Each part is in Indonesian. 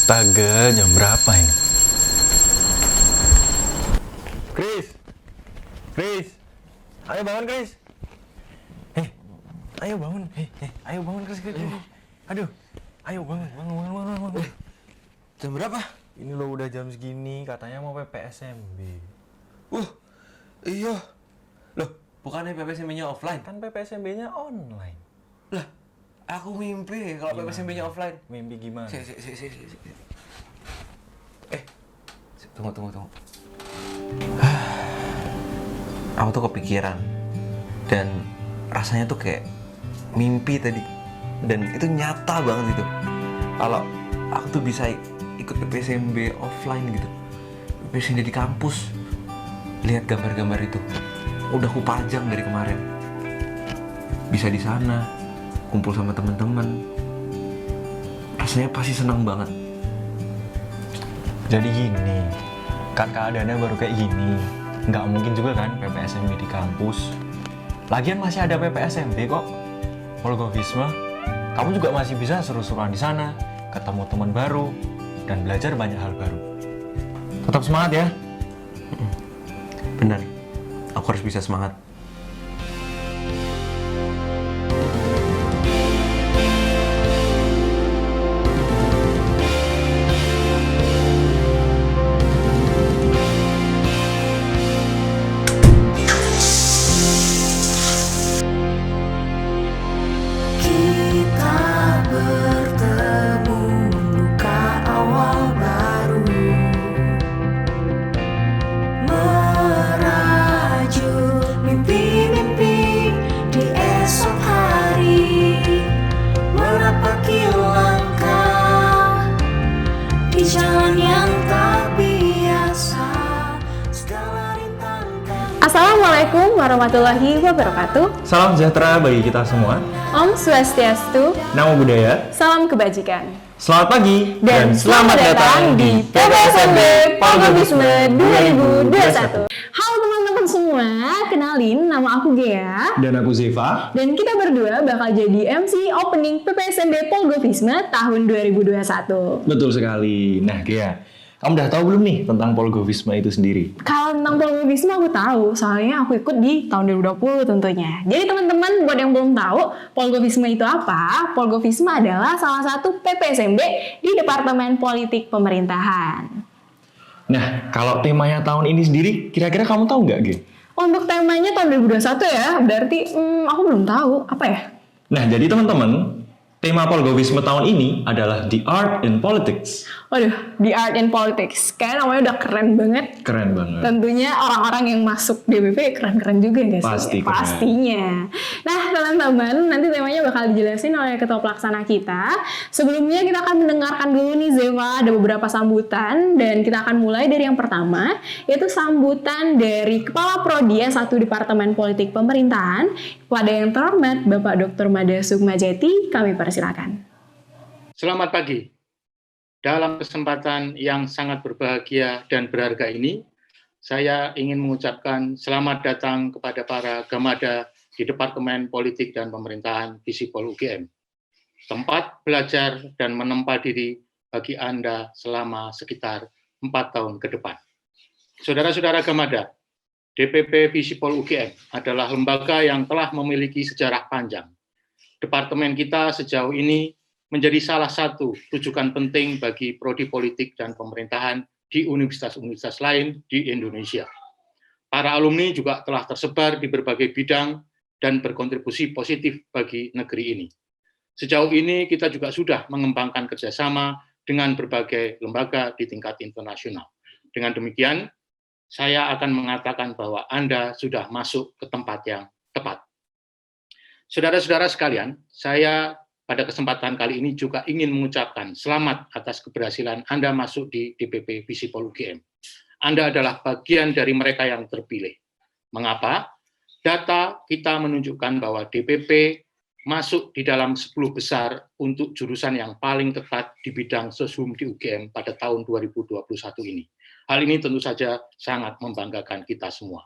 Astaga, jam berapa ini? Chris! Chris! Ayo bangun, Chris! Ayo bangun! Ayo bangun, Chris! Aduh! Ayo bangun! Jam berapa? Ini lo udah jam segini, katanya mau PPSMB. Iya. Loh, bukannya PPSMB-nya offline? Kan PPSMB-nya online. Lah, aku mimpi kalau PPSMB-nya offline. Mimpi gimana? Si. Tunggu. Aku tuh kepikiran. Dan rasanya tuh kayak mimpi tadi. Dan itu nyata banget itu. Kalau aku tuh bisa ikut PPSMB offline gitu. PPSMB di kampus. Lihat gambar-gambar itu. Udah aku pajang dari kemarin. Bisa di sana, kumpul sama teman-teman. Rasanya pasti senang banget. Jadi gini, kan keadaannya baru kayak gini. Nggak mungkin juga kan PPSMB di kampus. Lagian masih ada PPSMB kok. Polgovisma, kamu juga masih bisa seru-seruan di sana, ketemu teman baru, dan belajar banyak hal baru. Tetap semangat ya. Benar, aku harus bisa semangat. Kita bertemu membuka awal baru, merajut mimpi-mimpi di esok hari, menapaki langkah di jalan yang tak biasa, segala rintangan. Assalamualaikum warahmatullahi wabarakatuh. Salam sejahtera bagi kita semua. Om Swastiastu, Namo Buddhaya. salam kebajikan. Selamat pagi Dan selamat datang di PPSMB Polgovisma 2021. Halo teman-teman semua, kenalin nama aku Gea. Dan aku Ziva. Dan kita berdua bakal jadi MC opening PPSMB Polgovisma tahun 2021. Betul sekali. Nah, Gia, kamu udah tahu belum nih tentang Polgovisma itu sendiri? Kalau tentang Polgovisma aku tahu, soalnya aku ikut di tahun 2020 tentunya. Jadi teman-teman buat yang belum tahu, Polgovisma itu apa? Polgovisma adalah salah satu PPSMB di Departemen Politik Pemerintahan. Nah, kalau temanya tahun ini sendiri, kira-kira kamu tahu nggak, Gia? Untuk temanya tahun 2021 ya, berarti aku belum tahu. Apa ya? Nah, jadi teman-teman, tema Polgovisma tahun ini adalah The Art in Politics. Waduh, The Art in Politics. Kayaknya namanya udah keren banget. Keren banget. Tentunya orang-orang yang masuk DBP keren-keren juga nggak sih? Pasti keren. Pastinya. Nah, teman-teman, nanti temanya bakal dijelasin oleh ketua pelaksana kita. Sebelumnya kita akan mendengarkan dulu nih Zeva, ada beberapa sambutan. Dan kita akan mulai dari yang pertama, yaitu sambutan dari Kepala Prodi S1 Departemen Politik Pemerintahan. Kepada yang terhormat Bapak Dr. Mada Sukmajeti, kami persilakan. Selamat pagi. Dalam kesempatan yang sangat berbahagia dan berharga ini, saya ingin mengucapkan selamat datang kepada para Gamada di Departemen Politik dan Pemerintahan Visipol UGM. Tempat belajar dan menempa diri bagi Anda selama sekitar 4 tahun ke depan. Saudara-saudara Gamada, DPP Visipol UGM adalah lembaga yang telah memiliki sejarah panjang. Departemen kita sejauh ini menjadi salah satu rujukan penting bagi prodi politik dan pemerintahan di universitas-universitas lain di Indonesia. Para alumni juga telah tersebar di berbagai bidang dan berkontribusi positif bagi negeri ini. Sejauh ini kita juga sudah mengembangkan kerjasama dengan berbagai lembaga di tingkat internasional. Dengan demikian, saya akan mengatakan bahwa Anda sudah masuk ke tempat yang tepat. Saudara-saudara sekalian, saya pada kesempatan kali ini juga ingin mengucapkan selamat atas keberhasilan Anda masuk di DPP Visipol UGM. Anda adalah bagian dari mereka yang terpilih. Mengapa? Data kita menunjukkan bahwa DPP masuk di dalam 10 besar untuk jurusan yang paling tepat di bidang seshum di UGM pada tahun 2021 ini. Hal ini tentu saja sangat membanggakan kita semua.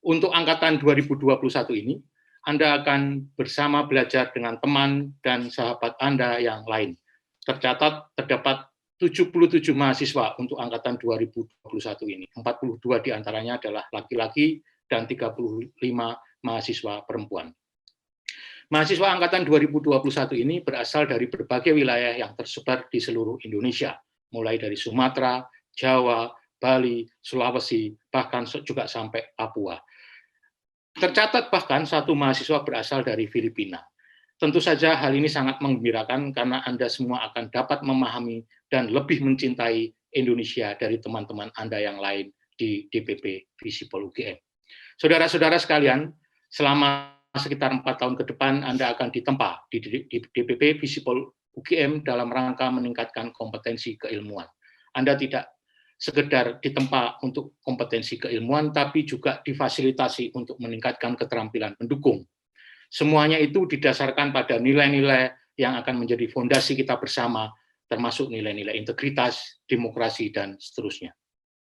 Untuk angkatan 2021 ini, Anda akan bersama belajar dengan teman dan sahabat Anda yang lain. Tercatat terdapat 77 mahasiswa untuk angkatan 2021 ini. 42 diantaranya adalah laki-laki dan 35 mahasiswa perempuan. Mahasiswa angkatan 2021 ini berasal dari berbagai wilayah yang tersebar di seluruh Indonesia, mulai dari Sumatera, Jawa, Bali, Sulawesi, bahkan juga sampai Papua. Tercatat bahkan satu mahasiswa berasal dari Filipina. Tentu saja hal ini sangat menggembirakan karena Anda semua akan dapat memahami dan lebih mencintai Indonesia dari teman-teman Anda yang lain di DPP Visipol UGM. Saudara-saudara sekalian, selama sekitar 4 tahun ke depan Anda akan ditempa di DPP Visipol UGM dalam rangka meningkatkan kompetensi keilmuan. Anda tidak sekedar ditempa untuk kompetensi keilmuan, tapi juga difasilitasi untuk meningkatkan keterampilan pendukung. Semuanya itu didasarkan pada nilai-nilai yang akan menjadi fondasi kita bersama, termasuk nilai-nilai integritas, demokrasi, dan seterusnya.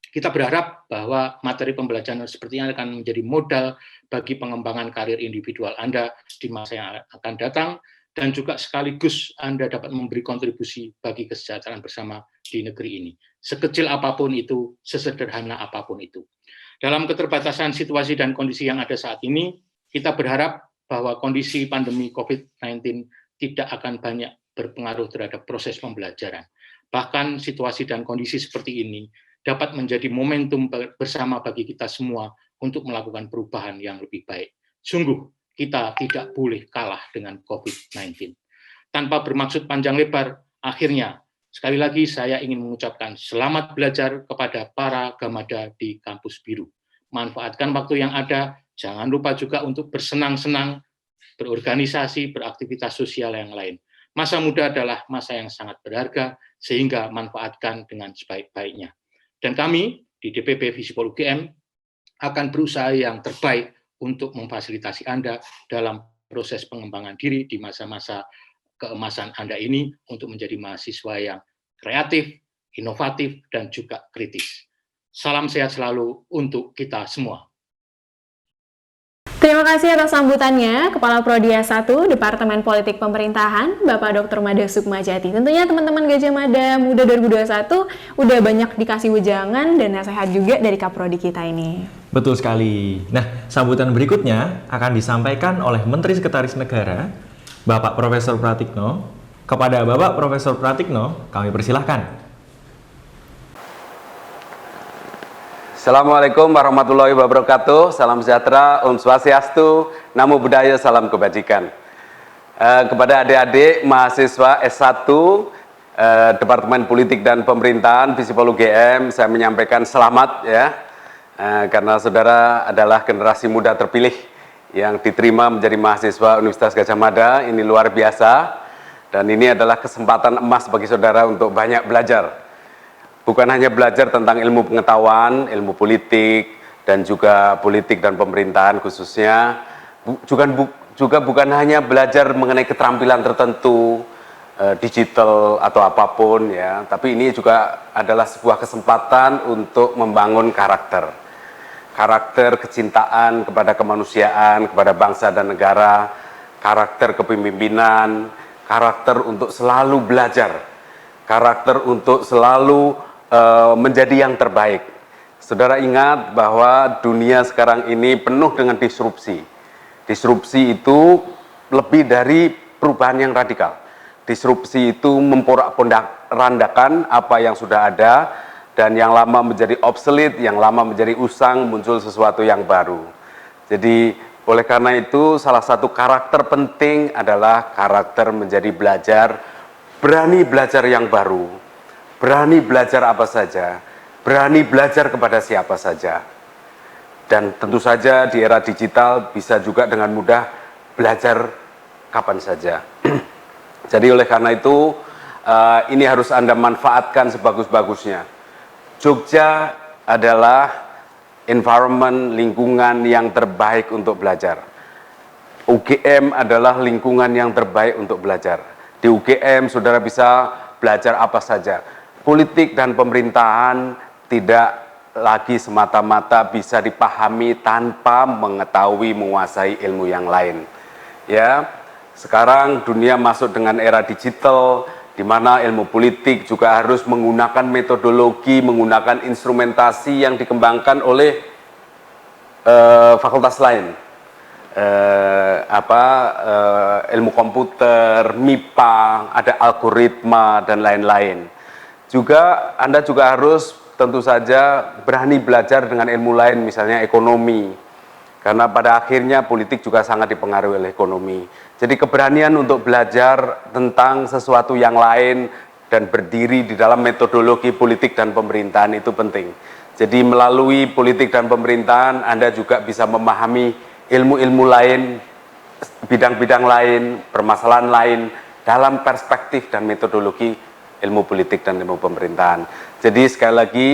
Kita berharap bahwa materi pembelajaran seperti ini akan menjadi modal bagi pengembangan karir individual Anda di masa yang akan datang, dan juga sekaligus Anda dapat memberi kontribusi bagi kesejahteraan bersama di negeri ini. Sekecil apapun itu, sesederhana apapun itu. Dalam keterbatasan situasi dan kondisi yang ada saat ini, kita berharap bahwa kondisi pandemi COVID-19 tidak akan banyak berpengaruh terhadap proses pembelajaran. Bahkan situasi dan kondisi seperti ini dapat menjadi momentum bersama bagi kita semua untuk melakukan perubahan yang lebih baik. Sungguh, kita tidak boleh kalah dengan COVID-19. Tanpa bermaksud panjang lebar, akhirnya, sekali lagi saya ingin mengucapkan selamat belajar kepada para Gamada di Kampus Biru. Manfaatkan waktu yang ada, jangan lupa juga untuk bersenang-senang, berorganisasi, beraktivitas sosial yang lain. Masa muda adalah masa yang sangat berharga, sehingga manfaatkan dengan sebaik-baiknya. Dan kami di DPP Visipol UGM akan berusaha yang terbaik untuk memfasilitasi Anda dalam proses pengembangan diri di masa-masa keemasan Anda ini untuk menjadi mahasiswa yang kreatif, inovatif, dan juga kritis. Salam sehat selalu untuk kita semua. Terima kasih atas sambutannya, Kepala Prodi S1 Departemen Politik Pemerintahan, Bapak Dr. Mada Sukmajati. Tentunya teman-teman Gajah Mada Muda 2021 udah banyak dikasih wejangan dan nasihat juga dari Kaprodi kita ini. Betul sekali. Nah, sambutan berikutnya akan disampaikan oleh Menteri Sekretaris Negara, Bapak Profesor Pratikno. Kepada Bapak Profesor Pratikno, kami persilahkan. Assalamualaikum warahmatullahi wabarakatuh. Salam sejahtera, Om Swastiastu, Namo Buddhaya, salam kebajikan. Kepada adik-adik mahasiswa S1 Departemen Politik dan Pemerintahan Visipol UGM, saya menyampaikan selamat ya, karena saudara adalah generasi muda terpilih yang diterima menjadi mahasiswa Universitas Gajah Mada. Ini luar biasa, dan ini adalah kesempatan emas bagi saudara untuk banyak belajar. Bukan hanya belajar tentang ilmu pengetahuan, ilmu politik, dan juga politik dan pemerintahan khususnya, juga bukan hanya belajar mengenai keterampilan tertentu, digital atau apapun ya, tapi ini juga adalah sebuah kesempatan untuk membangun karakter kecintaan kepada kemanusiaan, kepada bangsa dan negara, karakter kepemimpinan, karakter untuk selalu belajar, karakter untuk selalu menjadi yang terbaik. Saudara ingat bahwa dunia sekarang ini penuh dengan disrupsi. Disrupsi itu lebih dari perubahan yang radikal. Disrupsi itu memporak-pondakan apa yang sudah ada, dan yang lama menjadi obsolete, yang lama menjadi usang, muncul sesuatu yang baru. Jadi oleh karena itu salah satu karakter penting adalah karakter menjadi belajar, berani belajar yang baru, berani belajar apa saja, berani belajar kepada siapa saja. Dan tentu saja di era digital bisa juga dengan mudah belajar kapan saja. Jadi oleh karena itu ini harus Anda manfaatkan sebagus-bagusnya. Jogja adalah environment, lingkungan yang terbaik untuk belajar. UGM adalah lingkungan yang terbaik untuk belajar. Di UGM saudara bisa belajar apa saja. Politik dan pemerintahan tidak lagi semata-mata bisa dipahami tanpa mengetahui, menguasai ilmu yang lain. Ya, sekarang dunia masuk dengan era digital, di di mana ilmu politik juga harus menggunakan metodologi, menggunakan instrumentasi yang dikembangkan oleh fakultas lain, ilmu komputer, MIPA, ada algoritma dan lain-lain. Juga Anda juga harus tentu saja berani belajar dengan ilmu lain, misalnya ekonomi, karena pada akhirnya politik juga sangat dipengaruhi oleh ekonomi. Jadi keberanian untuk belajar tentang sesuatu yang lain dan berdiri di dalam metodologi politik dan pemerintahan itu penting. Jadi melalui politik dan pemerintahan Anda juga bisa memahami ilmu-ilmu lain, bidang-bidang lain, permasalahan lain dalam perspektif dan metodologi ilmu politik dan ilmu pemerintahan. Jadi sekali lagi,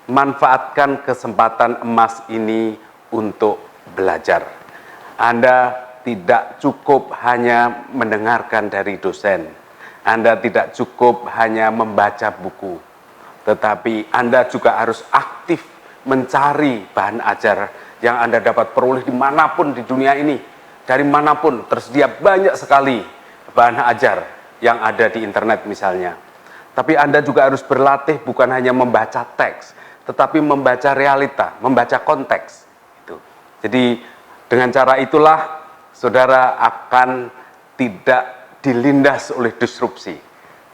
manfaatkan kesempatan emas ini untuk belajar. Anda tidak cukup hanya mendengarkan dari dosen, Anda tidak cukup hanya membaca buku, tetapi Anda juga harus aktif mencari bahan ajar yang Anda dapat peroleh dimanapun di dunia ini. Dari manapun tersedia banyak sekali bahan ajar yang ada di internet misalnya. Tapi Anda juga harus berlatih bukan hanya membaca teks, tetapi membaca realita, membaca konteks. Jadi dengan cara itulah saudara akan tidak dilindas oleh disrupsi,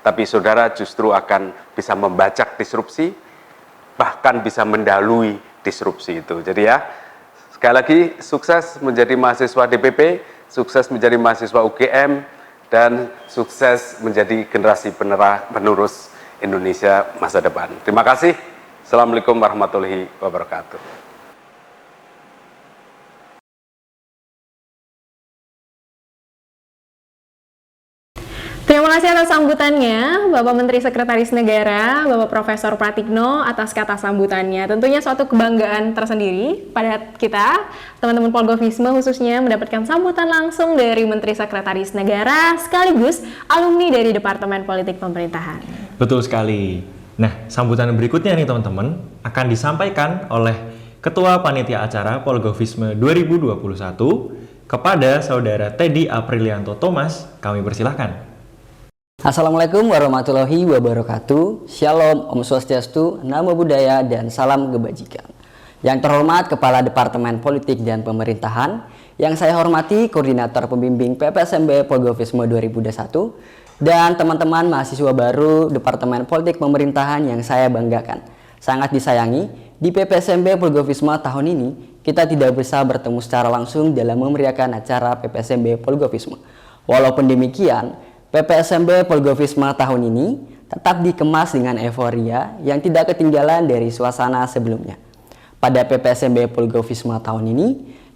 tapi saudara justru akan bisa membaca disrupsi, bahkan bisa mendahului disrupsi itu. Jadi ya, sekali lagi sukses menjadi mahasiswa DPP, sukses menjadi mahasiswa UGM, dan sukses menjadi generasi penerus Indonesia masa depan. Terima kasih. Assalamualaikum warahmatullahi wabarakatuh. Terima kasih atas sambutannya, Bapak Menteri Sekretaris Negara, Bapak Profesor Pratikno, atas kata sambutannya. Tentunya suatu kebanggaan tersendiri pada kita, teman-teman Polgovisma khususnya, mendapatkan sambutan langsung dari Menteri Sekretaris Negara, sekaligus alumni dari Departemen Politik Pemerintahan. Betul sekali. Nah, sambutan berikutnya nih teman-teman, akan disampaikan oleh Ketua Panitia Acara Polgovisma 2021 kepada Saudara Teddy Aprilianto Thomas. Kami persilahkan. Assalamualaikum warahmatullahi wabarakatuh. Shalom, Om Swastiastu, Namo Buddhaya, dan salam kebajikan. Yang terhormat Kepala Departemen Politik dan Pemerintahan, yang saya hormati Koordinator Pembimbing PPSMB Polgovisma 2021, dan teman-teman mahasiswa baru Departemen Politik Pemerintahan yang saya banggakan. Sangat disayangi, di PPSMB Polgovisma tahun ini, kita tidak bisa bertemu secara langsung dalam memeriahkan acara PPSMB Polgovisma. Walaupun demikian, PPSMB Polgovisma tahun ini tetap dikemas dengan euforia yang tidak ketinggalan dari suasana sebelumnya. Pada PPSMB Polgovisma tahun ini,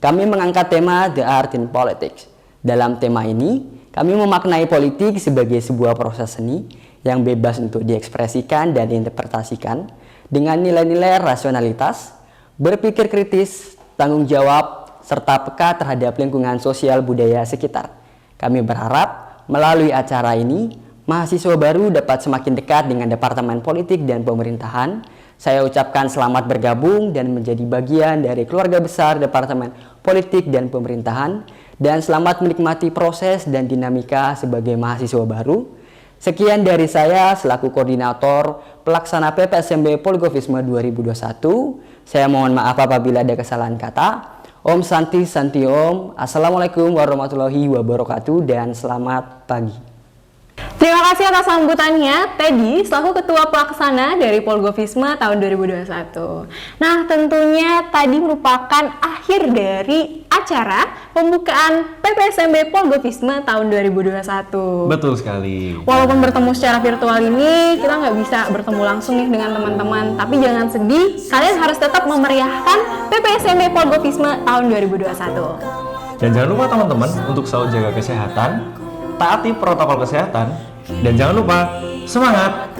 kami mengangkat tema The Art in Politics. Dalam tema ini, kami memaknai politik sebagai sebuah proses seni yang bebas untuk diekspresikan dan diinterpretasikan dengan nilai-nilai rasionalitas, berpikir kritis, tanggung jawab, serta peka terhadap lingkungan sosial budaya sekitar. Kami berharap melalui acara ini, mahasiswa baru dapat semakin dekat dengan Departemen Politik dan Pemerintahan. Saya ucapkan selamat bergabung dan menjadi bagian dari keluarga besar Departemen Politik dan Pemerintahan, dan selamat menikmati proses dan dinamika sebagai mahasiswa baru. Sekian dari saya selaku Koordinator Pelaksana PPSMB Polgovisma 2021. Saya mohon maaf apabila ada kesalahan kata. Om Santi Santi Om. Assalamualaikum warahmatullahi wabarakatuh dan selamat pagi. Terima kasih atas sambutannya, Teddy, selaku Ketua Pelaksana dari Polgovisma tahun 2021. Nah, tentunya tadi merupakan akhir dari acara pembukaan PPSMB Polgovisma tahun 2021. Betul sekali. Walaupun bertemu secara virtual ini, kita nggak bisa bertemu langsung nih dengan teman-teman. Tapi jangan sedih, kalian harus tetap memeriahkan PPSMB Polgovisma tahun 2021. Dan jangan lupa teman-teman untuk selalu jaga kesehatan, taati protokol kesehatan, dan jangan lupa semangat.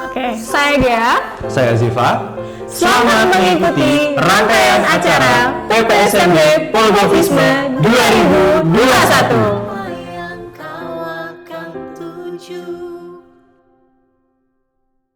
Oke, saya Dea. Saya Ziva. Selamat mengikuti rangkaian acara PPSMB Polgovisma 2021.